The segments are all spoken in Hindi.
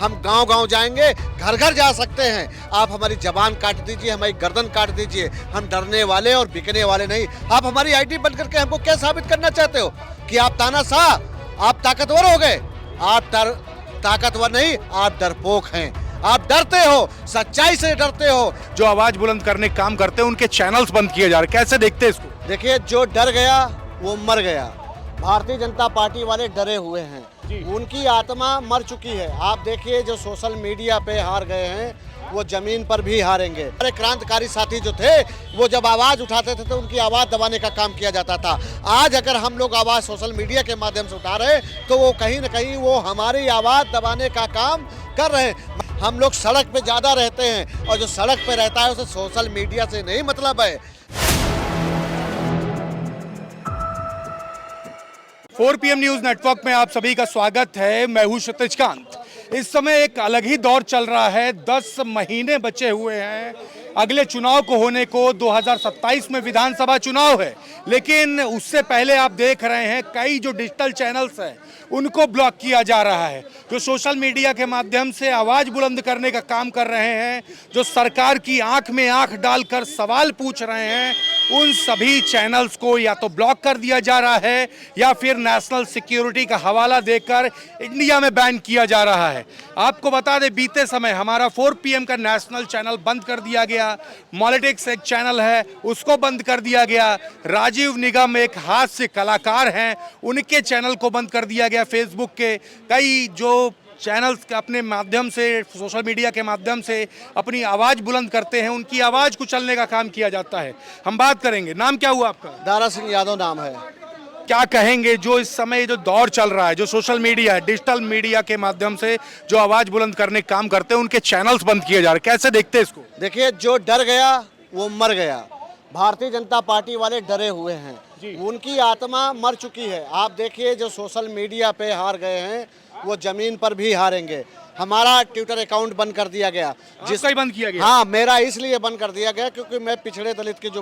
हम गांव-गांव जाएंगे, घर-घर जा सकते हैं। आप हमारी ज़बान काट दीजिए, हमारी गर्दन काट दीजिए। हम डरने वाले और बिकने वाले नहीं। आप हमारी आईडी बंद करके हमको क्या साबित करना चाहते हो कि आप तानाशाह, आप ताकतवर हो गए? आप ताकतवर नहीं, आप डरपोक हैं। आप डरते हो, सच्चाई से डरते हो। जो आवाज बुलंद करने काम करते हैं उनके चैनल्स बंद किए जा रहे हैं, कैसे देखते हैं इसको? देखिए, जो डर गया वो मर गया। भारतीय जनता पार्टी वाले डरे हुए हैं, उनकी आत्मा मर चुकी है। आप देखिए, जो सोशल मीडिया पे हार गए हैं वो जमीन पर भी हारेंगे। हमारे क्रांतिकारी साथी जो थे वो जब आवाज़ उठाते थे तो उनकी आवाज़ दबाने का काम किया जाता था। आज अगर हम लोग आवाज़ सोशल मीडिया के माध्यम से उठा रहे हैं तो वो कहीं ना कहीं वो हमारी आवाज़ दबाने का काम कर रहे हैं। हम लोग सड़क पे ज़्यादा रहते हैं और जो सड़क पे रहता है उसे सोशल मीडिया से नहीं मतलब है। 4 PM न्यूज नेटवर्क में आप सभी का स्वागत है। मैं हूं क्षितिज कांत। इस समय एक अलग ही दौर चल रहा है। 10 महीने बचे हुए हैं अगले चुनाव को होने को। 2027 में विधानसभा चुनाव है, लेकिन उससे पहले आप देख रहे हैं कई जो डिजिटल चैनल्स हैं उनको ब्लॉक किया जा रहा है। जो सोशल मीडिया के माध्यम से आवाज़ बुलंद करने का काम कर रहे हैं, जो सरकार की आंख में आंख डालकर सवाल पूछ रहे हैं, उन सभी चैनल्स को या तो ब्लॉक कर दिया जा रहा है या फिर नेशनल सिक्योरिटी का हवाला देकर इंडिया में बैन किया जा रहा है। आपको बता दें, बीते समय हमारा 4 PM का नेशनल चैनल बंद कर दिया गया। मॉलिटिक्स एक चैनल है, उसको बंद कर दिया गया। राजीव निगम एक हास्य कलाकार हैं, उनके चैनल को बंद कर दिया गया। फेसबुक के कई जो चैनल्स अपने माध्यम से, सोशल मीडिया के माध्यम से अपनी आवाज़ बुलंद करते हैं, उनकी आवाज़ कुचलने का काम किया जाता है। हम बात करेंगे। नाम क्या हुआ आपका? दारा सिंह यादव नाम है। क्या कहेंगे जो इस समय जो दौर चल रहा है, जो सोशल मीडिया है, डिजिटल मीडिया के माध्यम से जो आवाज़ बुलंद करने का काम करते हैं उनके चैनल्स बंद किए जा रहे हैं, कैसे देखते हैं इसको? देखिए, जो डर गया वो मर गया। भारतीय जनता पार्टी वाले डरे हुए हैं, उनकी आत्मा मर चुकी है। आप देखिए, जो सोशल मीडिया पे हार गए हैं वो जमीन पर भी हारेंगे। हमारा ट्विटर अकाउंट बंद कर दिया गया। जिसका ही बंद किया गया? हाँ, मेरा इसलिए बंद कर दिया गया क्योंकि मैं पिछड़े दलित के जो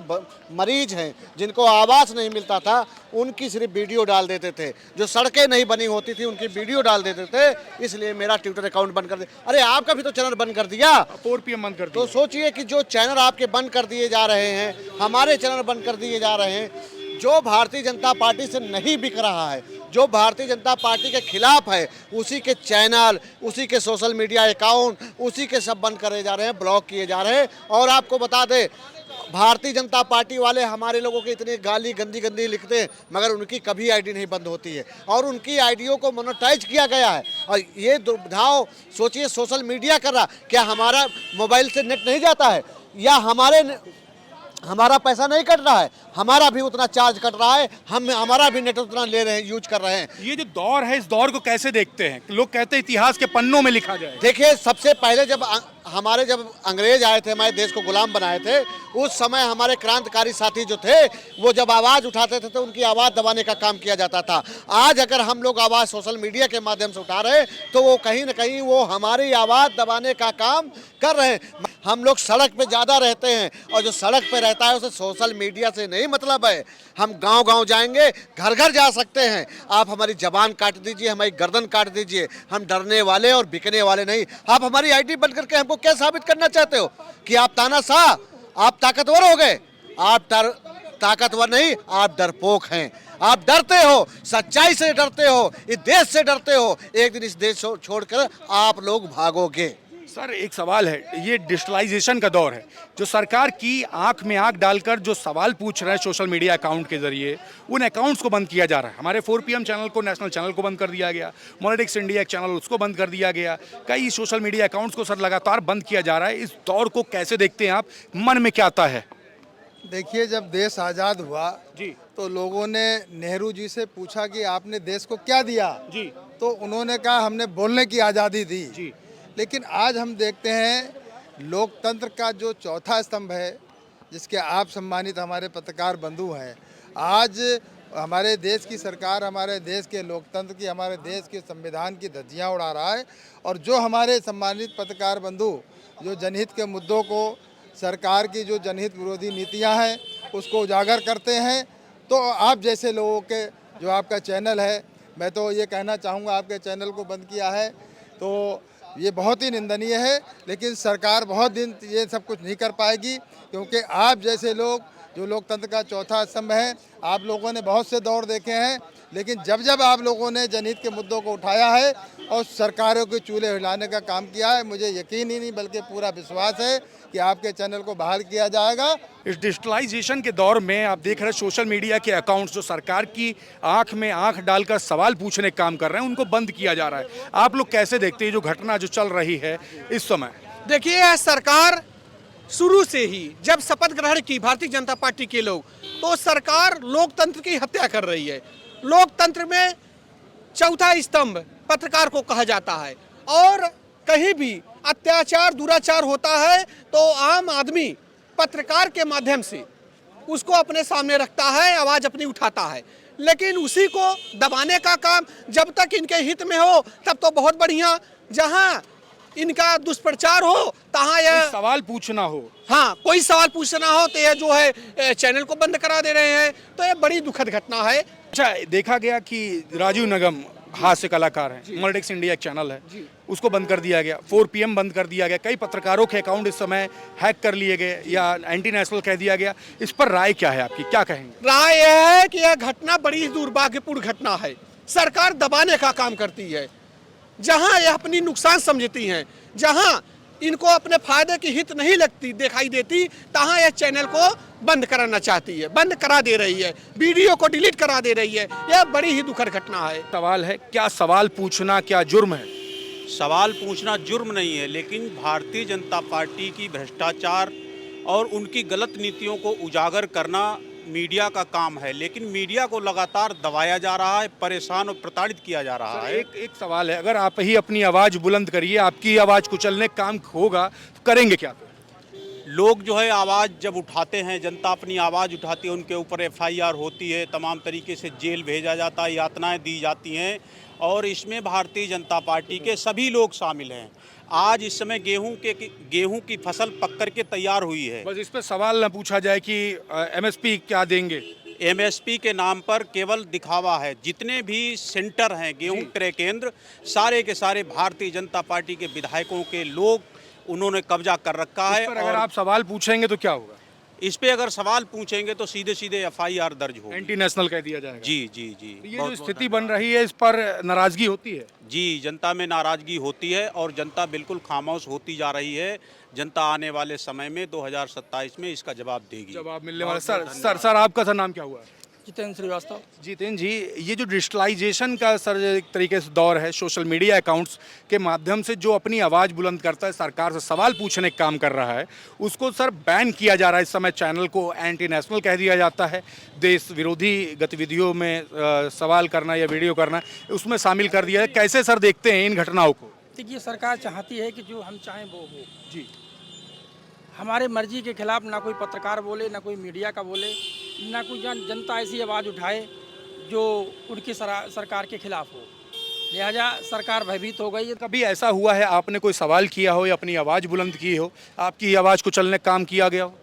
मरीज हैं, जिनको आवास नहीं मिलता था, उनकी सिर्फ वीडियो डाल देते थे। जो सड़कें नहीं बनी होती थी उनकी वीडियो डाल देते थे, इसलिए मेरा ट्विटर अकाउंट बंद कर दिया। अरे, आपका भी तो चैनल बंद कर दिया। 4 PM बंद कर दिया। तो सोचिए कि जो चैनल आपके बंद कर दिए जा रहे हैं, हमारे चैनल बंद कर दिए जा रहे हैं। जो भारतीय जनता पार्टी से नहीं बिक रहा है, जो भारतीय जनता पार्टी के खिलाफ है, उसी के चैनल, उसी के सोशल मीडिया अकाउंट, उसी के सब बंद करे जा रहे हैं, ब्लॉक किए जा रहे हैं। और आपको बता दें, भारतीय जनता पार्टी वाले हमारे लोगों के इतने गाली गंदी गंदी लिखते हैं, मगर उनकी कभी आईडी नहीं बंद होती है और उनकी आईडियों को मोनेटाइज किया गया है। और ये दुर्भाव सोचिए, सोशल मीडिया कर रहा, क्या हमारा मोबाइल से नेट नहीं जाता है या हमारा पैसा नहीं कट रहा है? हमारा भी उतना चार्ज कट रहा है, हमारा भी नेट उतना ले रहे हैं, यूज कर रहे हैं। ये जो दौर है, इस दौर को कैसे देखते हैं? लोग कहते हैं इतिहास के पन्नों में लिखा जाए। देखिए, सबसे पहले जब अंग्रेज आए थे, हमारे देश को गुलाम बनाए थे, उस समय हमारे क्रांतिकारी साथी जो थे वो जब आवाज़ उठाते थे तो उनकी आवाज़ दबाने का काम किया जाता था। आज अगर हम लोग आवाज़ सोशल मीडिया के माध्यम से उठा रहे हैं तो वो कहीं ना कहीं वो हमारी आवाज़ दबाने का काम कर रहे हैं। हम लोग सड़क पे ज़्यादा रहते हैं और जो सड़क पे रहता है उसे सोशल मीडिया से नहीं मतलब है। हम गांव-गांव जाएंगे, घर-घर जा सकते हैं। आप हमारी ज़बान काट दीजिए, हमारी गर्दन काट दीजिए। हम डरने वाले और बिकने वाले नहीं। आप हमारी आईडी बंद करके हमको क्या साबित करना चाहते हो कि आप तानाशाह, आप ताकतवर हो गए? आप ताकतवर नहीं, आप डरपोक हैं। आप डरते हो, सच्चाई से डरते हो, इस देश से डरते हो। एक दिन इस देश छोड़कर आप लोग भागोगे। सर, एक सवाल है, ये डिजिटलाइजेशन का दौर है, जो सरकार की आंख में आंख डालकर जो सवाल पूछ रहे हैं सोशल मीडिया अकाउंट के जरिए, उन अकाउंट्स को बंद किया जा रहा है। हमारे 4 PM चैनल को, नेशनल चैनल को बंद कर दिया गया। मॉलिटिक्स इंडिया एक चैनल, उसको बंद कर दिया गया। कई सोशल मीडिया अकाउंट्स को सर लगातार बंद किया जा रहा है। इस दौर को कैसे देखते हैं आप? मन में क्या आता है? देखिए, जब देश आज़ाद हुआ जी, तो लोगों ने नेहरू जी से पूछा कि आपने देश को क्या दिया जी, तो उन्होंने कहा हमने बोलने की आज़ादी दी। जी। लेकिन आज हम देखते हैं लोकतंत्र का जो चौथा स्तंभ है, जिसके आप सम्मानित हमारे पत्रकार बंधु हैं, आज हमारे देश की सरकार, हमारे देश के लोकतंत्र की, हमारे देश के संविधान की धज्जियां उड़ा रहा है। और जो हमारे सम्मानित पत्रकार बंधु जो जनहित के मुद्दों को, सरकार की जो जनहित विरोधी नीतियां हैं उसको उजागर करते हैं, तो आप जैसे लोगों के, जो आपका चैनल है, मैं तो ये कहना चाहूँगा, आपके चैनल को बंद किया है तो ये बहुत ही निंदनीय है। लेकिन सरकार बहुत दिन ये सब कुछ नहीं कर पाएगी, क्योंकि आप जैसे लोग जो लोकतंत्र का चौथा स्तंभ है, आप लोगों ने बहुत से दौर देखे हैं, लेकिन जब जब आप लोगों ने जनहित के मुद्दों को उठाया है और सरकारों के चूल्हे हिलाने का काम किया है, मुझे यकीन ही नहीं बल्कि पूरा विश्वास है कि आपके चैनल को बहाल किया जाएगा। इस डिजिटलाइजेशन के दौर में आप देख रहे हैं सोशल मीडिया के अकाउंट्स जो सरकार की आंख में आंख डालकर सवाल पूछने का काम कर रहे हैं, उनको बंद किया जा रहा है। आप लोग कैसे देखते हैं जो घटना जो चल रही है इस समय? देखिए, यह सरकार शुरू से ही जब शपथ ग्रहण की भारतीय जनता पार्टी के लोग, तो सरकार लोकतंत्र की हत्या कर रही है। लोकतंत्र में चौथा स्तंभ पत्रकार को कहा जाता है, और कहीं भी अत्याचार दुराचार होता है तो आम आदमी पत्रकार के माध्यम से उसको अपने सामने रखता है, आवाज अपनी उठाता है। लेकिन उसी को दबाने का काम जब तक इनके हित में हो तब तो बहुत बढ़िया, जहां इनका दुष्प्रचार हो तहां यह सवाल पूछना हो, हाँ, कोई सवाल पूछना हो तो यह जो है चैनल को बंद करा दे रहे हैं। तो यह बड़ी दुखद घटना है। अच्छा, देखा गया कि राजीव नगम हास्य कलाकार हैं, मॉलिटिक्स इंडिया एक चैनल है, उसको बंद कर दिया गया, 4 PM बंद कर दिया गया, कई पत्रकारों के अकाउंट इस समय हैक कर लिए गए या एंटी नेशनल कह दिया गया। इस पर राय क्या है आपकी, क्या कहेंगे? राय यह है कि यह घटना बड़ी ही दुर्भाग्यपूर्ण घटना है। सरकार दबाने का काम करती है, जहां यह अपनी नुकसान समझती हैं, जहां इनको अपने फायदे की हित नहीं लगती दिखाई देती, तहां यह चैनल को बंद कराना चाहती है, बंद करा दे रही है, वीडियो को डिलीट करा दे रही है। यह बड़ी ही दुखद घटना है। सवाल है, क्या सवाल पूछना क्या जुर्म है? सवाल पूछना जुर्म नहीं है, लेकिन भारतीय जनता पार्टी की भ्रष्टाचार और उनकी गलत नीतियों को उजागर करना मीडिया का काम है। लेकिन मीडिया को लगातार दबाया जा रहा है, परेशान और प्रताड़ित किया जा रहा है। एक सवाल है, अगर आप ही अपनी आवाज़ बुलंद करिए, आपकी आवाज़ कुचलने का काम होगा तो करेंगे क्या? लोग जो है आवाज़ जब उठाते हैं, जनता अपनी आवाज़ उठाती है, उनके ऊपर FIR होती है, तमाम तरीके से जेल भेजा जाता है, यातनाएं दी जाती हैं, और इसमें भारतीय जनता पार्टी के सभी लोग शामिल हैं। आज इस समय गेहूं की फसल पक कर के तैयार हुई है। बस इस पर सवाल न पूछा जाए कि MSP क्या देंगे। MSP के नाम पर केवल दिखावा है। जितने भी सेंटर हैं गेहूं क्रय केंद्र, सारे के सारे भारतीय जनता पार्टी के विधायकों के लोग उन्होंने कब्जा कर रखा है। अगर आप सवाल पूछेंगे तो क्या होगा? इस पे अगर सवाल पूछेंगे तो सीधे सीधे FIR दर्ज होगी, एंटी नेशनल कह दिया जाएगा। जी जी जी। ये जो स्थिति बन रही है, इस पर नाराजगी होती है? जी, जनता में नाराजगी होती है और जनता बिल्कुल खामोश होती जा रही है। जनता आने वाले समय में 2027 में इसका जवाब देगी। जवाब मिलने वाला। सर आपका सर नाम क्या हुआ? जितेंद्र श्रीवास्तव। जितेंद्र जी, ये जो डिजिटलाइजेशन का सर एक तरीके से दौर है, सोशल मीडिया अकाउंट्स के माध्यम से जो अपनी आवाज़ बुलंद करता है, सरकार से सवाल पूछने का काम कर रहा है, उसको सर बैन किया जा रहा है। इस समय चैनल को एंटी नेशनल कह दिया जाता है, देश विरोधी गतिविधियों में सवाल करना या वीडियो करना उसमें शामिल कर दिया है। कैसे सर देखते हैं इन घटनाओं को? देखिए, सरकार चाहती है कि जो हम चाहें वो हो। जी, हमारे मर्जी के खिलाफ ना कोई पत्रकार बोले, ना कोई मीडिया का बोले, ना कोई जनता ऐसी आवाज़ उठाए जो उनकी सरकार के खिलाफ हो। लिहाजा सरकार भयभीत हो गई है। कभी ऐसा हुआ है आपने कोई सवाल किया हो या अपनी आवाज़ बुलंद की हो, आपकी आवाज़ को चलने का काम किया गया हो?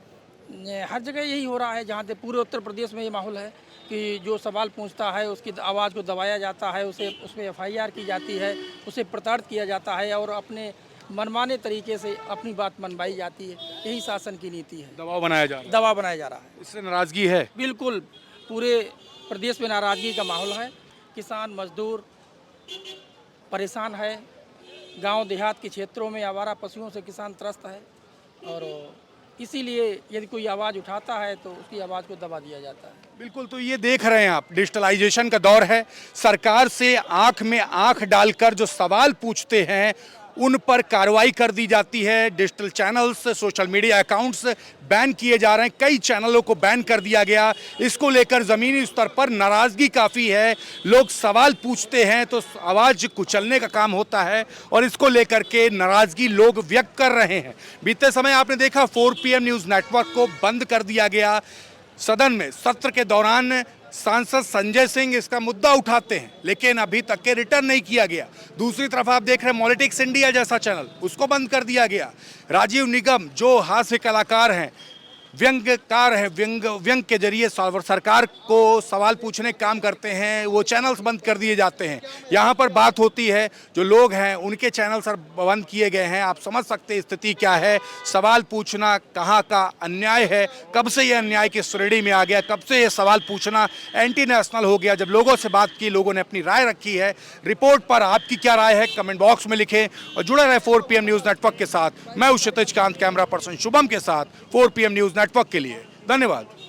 हर जगह यही हो रहा है। जहाँ तक पूरे उत्तर प्रदेश में ये माहौल है कि जो सवाल पूछता है उसकी आवाज़ को दबाया जाता है, उसमें FIR की जाती है, उसे प्रताड़ित किया जाता है और अपने मनमाने तरीके से अपनी बात मनवाई जाती है। यही शासन की नीति है। दबाव बनाया जा रहा है। दबाव बनाया जा रहा है। इससे नाराज़गी है? बिल्कुल, पूरे प्रदेश में नाराज़गी का माहौल है। किसान मजदूर परेशान है। गांव देहात के क्षेत्रों में आवारा पशुओं से किसान त्रस्त है, और इसीलिए यदि कोई आवाज़ उठाता है तो उसकी आवाज़ को दबा दिया जाता है। बिल्कुल, तो ये देख रहे हैं आप, डिजिटलाइजेशन का दौर है। सरकार से आंख में आंख डालकर जो सवाल पूछते हैं उन पर कार्रवाई कर दी जाती है। Digital channels, social media accounts ban किए जा रहे हैं, कई चैनलों को बैन कर दिया गया। इसको लेकर ज़मीनी स्तर पर नाराज़गी काफ़ी है। लोग सवाल पूछते हैं तो आवाज़ कुचलने का काम होता है, और इसको लेकर के नाराज़गी लोग व्यक्त कर रहे हैं। बीते समय आपने देखा 4 PM न्यूज़ नेटवर्क को बंद कर दिया गया। सदन में सत्र के दौरान सांसद संजय सिंह इसका मुद्दा उठाते हैं, लेकिन अभी तक के रिटर्न नहीं किया गया। दूसरी तरफ आप देख रहे हैं पॉलिटिक्स इंडिया जैसा चैनल, उसको बंद कर दिया गया। राजीव निगम जो हास्य कलाकार हैं, व्यंग्यकार है, व्यंग के जरिए सरकार को सवाल पूछने का काम करते हैं, वो चैनल्स बंद कर दिए जाते हैं। यहाँ पर बात होती है जो लोग हैं उनके चैनल सर बंद किए गए हैं। आप समझ सकते हैं स्थिति क्या है। सवाल पूछना कहाँ का अन्याय है, कब से ये अन्याय की श्रेणी में आ गया, कब से ये सवाल पूछना एंटी नेशनल हो गया। जब लोगों से बात की, लोगों ने अपनी राय रखी है। रिपोर्ट पर आपकी क्या राय है कमेंट बॉक्स में लिखें और जुड़े रहे 4 PM न्यूज़ नेटवर्क के साथ। मैं हूं क्षितिज कांत, कैमरा पर्सन शुभम के साथ 4 PM न्यूज़ नेटवर्क के लिए। धन्यवाद।